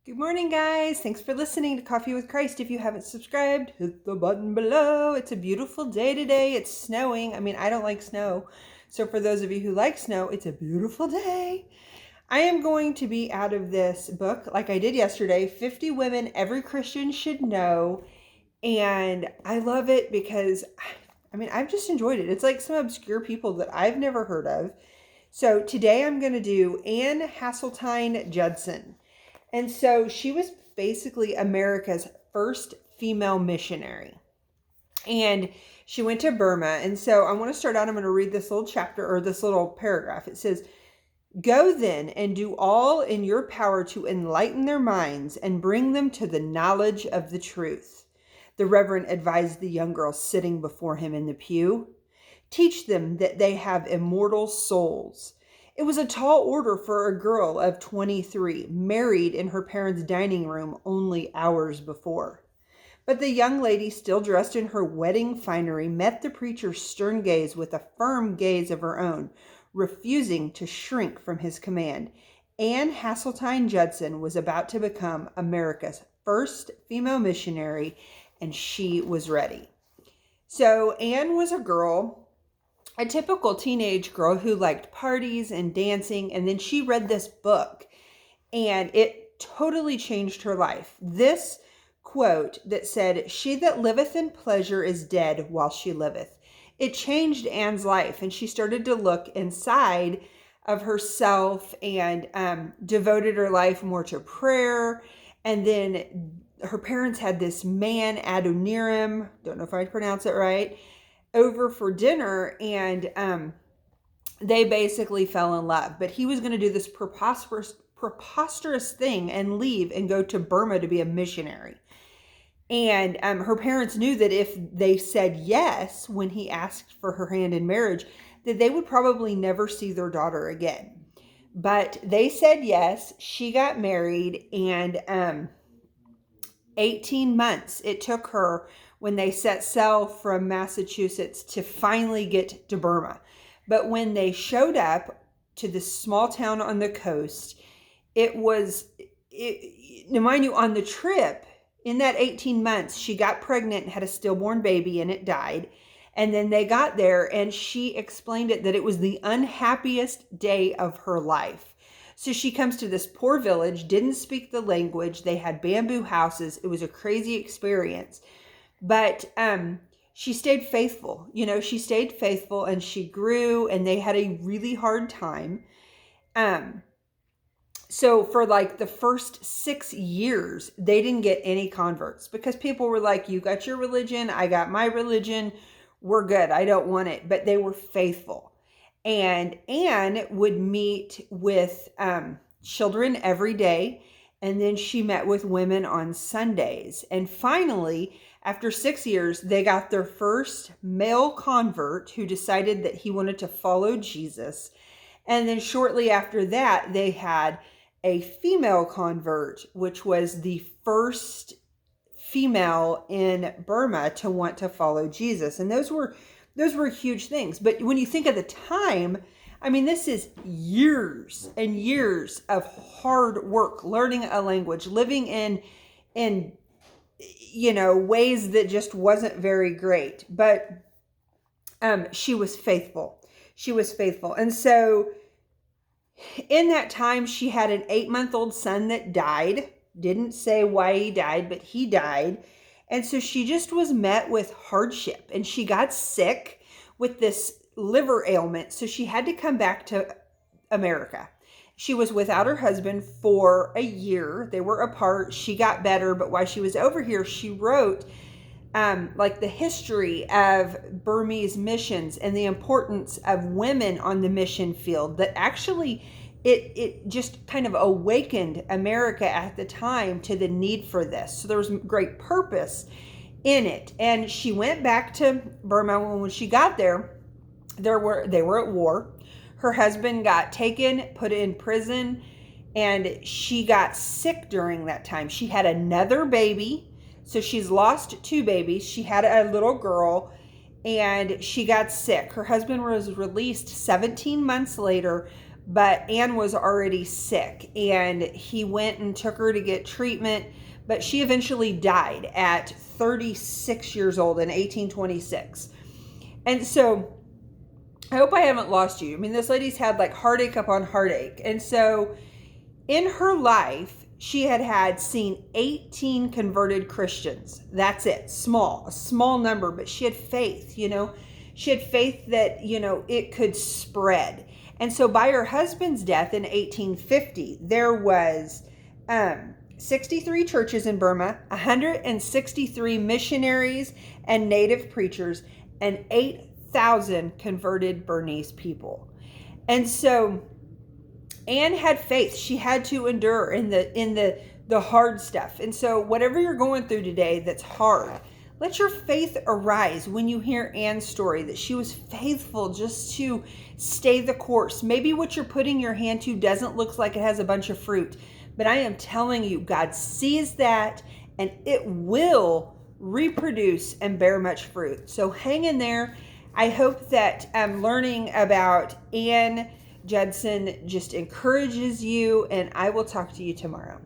Good morning, guys. Thanks for listening to Coffee with Christ. If you haven't subscribed, hit the button below. It's a beautiful day today. It's snowing. I don't like snow. So for those of you who like snow, it's a beautiful day. I am going to be out of this book like I did yesterday, 50 Women Every Christian Should Know. And I love it because, I've just enjoyed it. It's like some obscure people that I've never heard of. So today I'm going to do Hasseltine Judson. And so she was basically America's first female missionary. And she went to Burma. And so I want to start out, I'm going to read this little chapter or this little paragraph. It says, "Go then and do all in your power to enlighten their minds and bring them to the knowledge of the truth," the Reverend advised the young girl sitting before him in the pew. "Teach them that they have immortal souls." It was a tall order for a girl of 23, married in her parents' dining room only hours before. But the young lady, still dressed in her wedding finery, met the preacher's stern gaze with a firm gaze of her own, refusing to shrink from his command. Anne Hasseltine Judson was about to become America's first female missionary, and she was ready. So Anne was a typical teenage girl who liked parties and dancing, and then she read this book, and it totally changed her life. This quote that said, "She that liveth in pleasure is dead while she liveth." It changed Anne's life, and she started to look inside of herself and devoted her life more to prayer. And then her parents had this man, Adoniram, don't know if I pronounce it right, over for dinner, and they basically fell in love. But he was going to do this preposterous thing and leave and go to Burma to be a missionary. And her parents knew that if they said yes when he asked for her hand in marriage, that they would probably never see their daughter again. But they said yes. She got married, and 18 months it took her when they set sail from Massachusetts to finally get to Burma. But when they showed up to this small town on the coast, mind you, on the trip, in that 18 months, she got pregnant and had a stillborn baby, and it died. And then they got there, and she explained that it was the unhappiest day of her life. So she comes to this poor village, didn't speak the language. They had bamboo houses. It was a crazy experience. But she stayed faithful. She stayed faithful, and she grew, and they had a really hard time. So for like the first 6 years, they didn't get any converts because people were like, "You got your religion, I got my religion. We're good. I don't want it." But they were faithful. And Anne would meet with children every day, and then she met with women on Sundays. And finally, after 6 years, they got their first male convert who decided that he wanted to follow Jesus. And then shortly after that, they had a female convert, which was the first female in Burma to want to follow Jesus. And those were huge things. But when you think of the time, this is years and years of hard work, learning a language, living in ways that just wasn't very great. But she was faithful. She was faithful. And so in that time, she had an 8-month-old son that died. Didn't say why he died, but he died. And so she just was met with hardship, and she got sick with this liver ailment. So she had to come back to America. She was without her husband for a year. They were apart. She got better, but while she was over here, she wrote the history of Burmese missions and the importance of women on the mission field, that actually it just kind of awakened America at the time to the need for this. So there was great purpose in it. And she went back to Burma. When she got there, they were at war. Her husband got taken, put in prison, and she got sick during that time. She had another baby. So she's lost 2 babies. She had a little girl, and she got sick. Her husband was released 17 months later, but Anne was already sick, and he went and took her to get treatment, but she eventually died at 36 years old in 1826. And so I hope I haven't lost you. I mean, this lady's had like heartache upon heartache. And so in her life, she had seen 18 converted Christians. That's it. A small number, but she had faith, you know. She had faith that, you know, it could spread. And so by her husband's death in 1850, there was 63 churches in Burma, 163 missionaries and native preachers, and 8,000 converted Burmese people. And so Anne had faith. She had to endure in the hard stuff. And so whatever you're going through today that's hard, let your faith arise when you hear Anne's story, that she was faithful just to stay the course. Maybe what you're putting your hand to doesn't look like it has a bunch of fruit, but I am telling you, God sees that, and it will reproduce and bear much fruit. So hang in there. I hope that learning about Anne Judson just encourages you, and I will talk to you tomorrow.